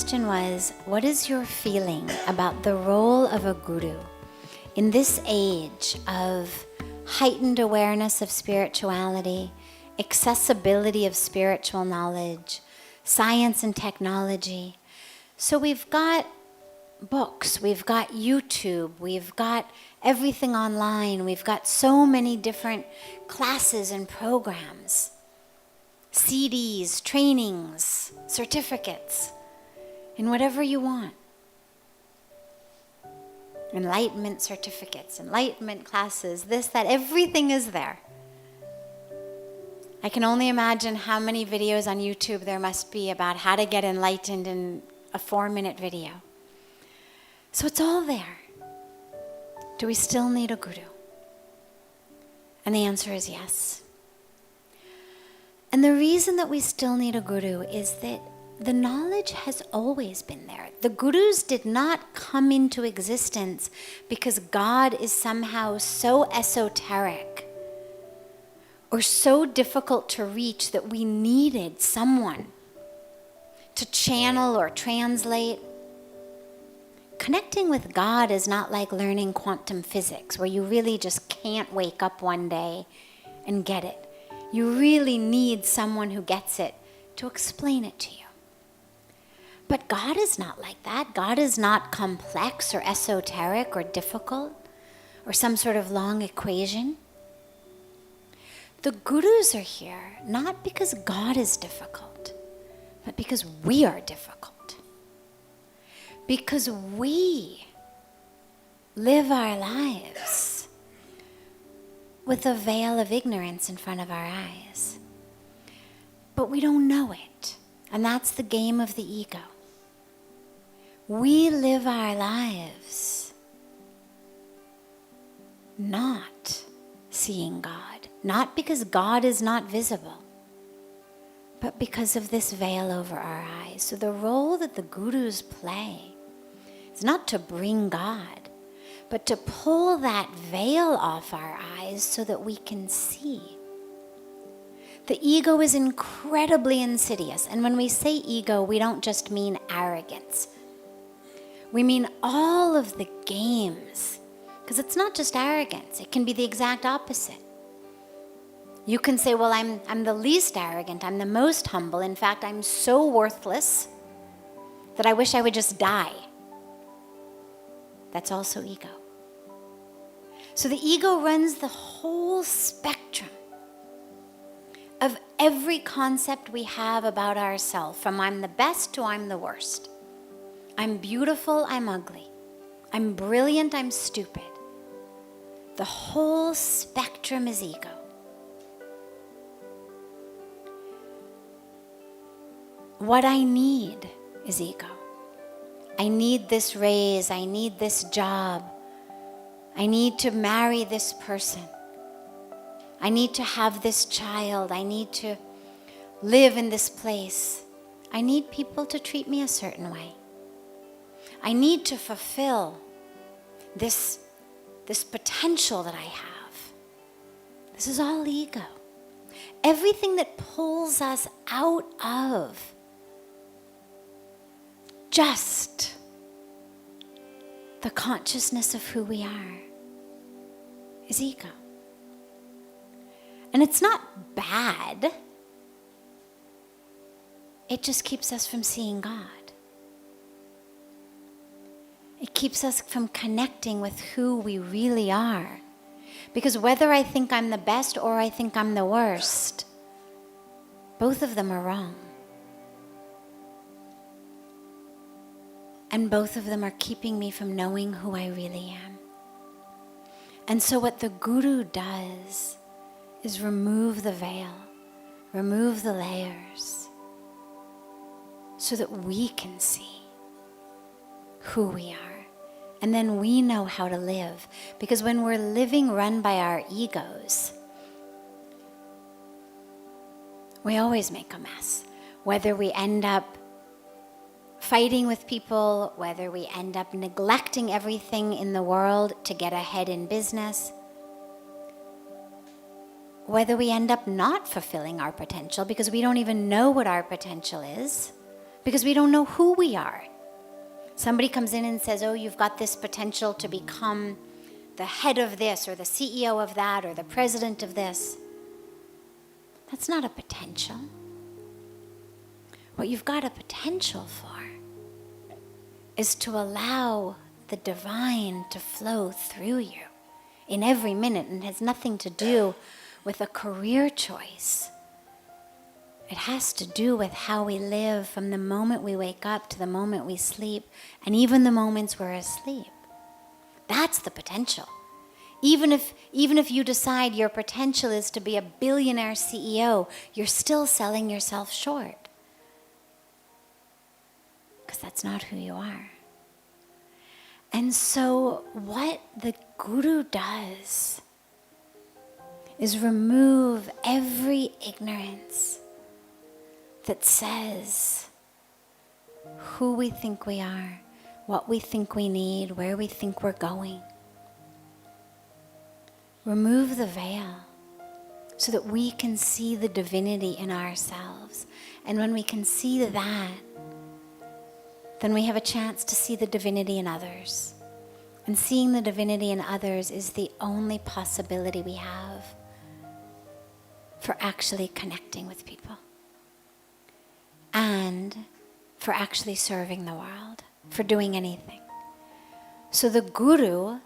question was, what is your feeling about the role of a guru in this age of heightened awareness of spirituality, accessibility of spiritual knowledge, science and technology? So we've got books, we've got YouTube, we've got everything online, we've got so many different classes and programs, CDs, trainings, certificates, and whatever you want. Enlightenment certificates, enlightenment classes, this, that, everything is there. I can only imagine how many videos on YouTube there must be about how to get enlightened in a 4-minute video. So it's all there. Do we still need a guru? And the answer is yes. And the reason that we still need a guru is that the knowledge has always been there. The gurus did not come into existence because God is somehow so esoteric or so difficult to reach that we needed someone to channel or translate. Connecting with God is not like learning quantum physics, where you really just can't wake up one day and get it. You really need someone who gets it to explain it to you. But God is not like that. God is not complex or esoteric or difficult or some sort of long equation. The gurus are here not because God is difficult, but because we are difficult. Because we live our lives with a veil of ignorance in front of our eyes. But we don't know it. And that's the game of the ego. We live our lives not seeing God. Not because God is not visible, but because of this veil over our eyes. So the role that the gurus play is not to bring God, but to pull that veil off our eyes so that we can see. The ego is incredibly insidious. And when we say ego, we don't just mean arrogance. We mean all of the games. Because it's not just arrogance. It can be the exact opposite. You can say, well, I'm the least arrogant. I'm the most humble. In fact, I'm so worthless that I wish I would just die. That's also ego. So the ego runs the whole spectrum of every concept we have about ourselves, from I'm the best to I'm the worst. I'm beautiful, I'm ugly. I'm brilliant, I'm stupid. The whole spectrum is ego. What I need is ego. I need this raise, I need this job. I need to marry this person. I need to have this child. I need to live in this place. I need people to treat me a certain way. I need to fulfill this potential that I have. This is all ego. Everything that pulls us out of just the consciousness of who we are is ego. And it's not bad. It just keeps us from seeing God. It keeps us from connecting with who we really are. Because whether I think I'm the best or I think I'm the worst, both of them are wrong. And both of them are keeping me from knowing who I really am. And so what the guru does is remove the veil, remove the layers, so that we can see who we are. And then we know how to live. Because when we're living run by our egos, we always make a mess. Whether we end up fighting with people, whether we end up neglecting everything in the world to get ahead in business, whether we end up not fulfilling our potential because we don't even know what our potential is, because we don't know who we are. Somebody comes in and says, oh, you've got this potential to become the head of this or the CEO of that or the president of this. That's not a potential. What you've got a potential for is to allow the divine to flow through you in every minute, and has nothing to do with a career choice. It has to do with how we live from the moment we wake up to the moment we sleep, and even the moments we're asleep. That's the potential. Even if you decide your potential is to be a billionaire CEO, you're still selling yourself short. Because that's not who you are. And so what the Guru does is remove every ignorance that says who we think we are, what we think we need, where we think we're going. Remove the veil so that we can see the divinity in ourselves. And when we can see that, then we have a chance to see the divinity in others. And seeing the divinity in others is the only possibility we have for actually connecting with people. And for actually serving the world, for doing anything. So the Guru,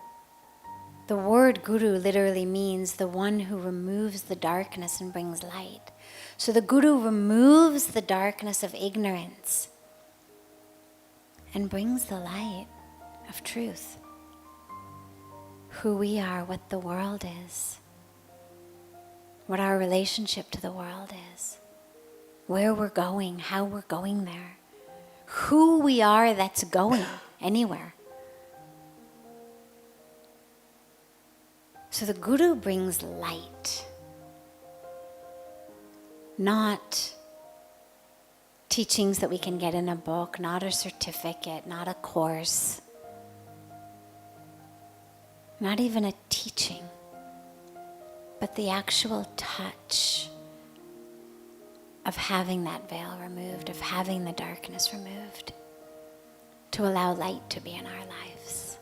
the word Guru literally means the one who removes the darkness and brings light. So the Guru removes the darkness of ignorance and brings the light of truth. Who we are, what the world is, what our relationship to the world is, where we're going, how we're going there, who we are that's going anywhere. So the Guru brings light, not teachings that we can get in a book, not a certificate, not a course, not even a teaching, but the actual touch of having that veil removed, of having the darkness removed, to allow light to be in our lives.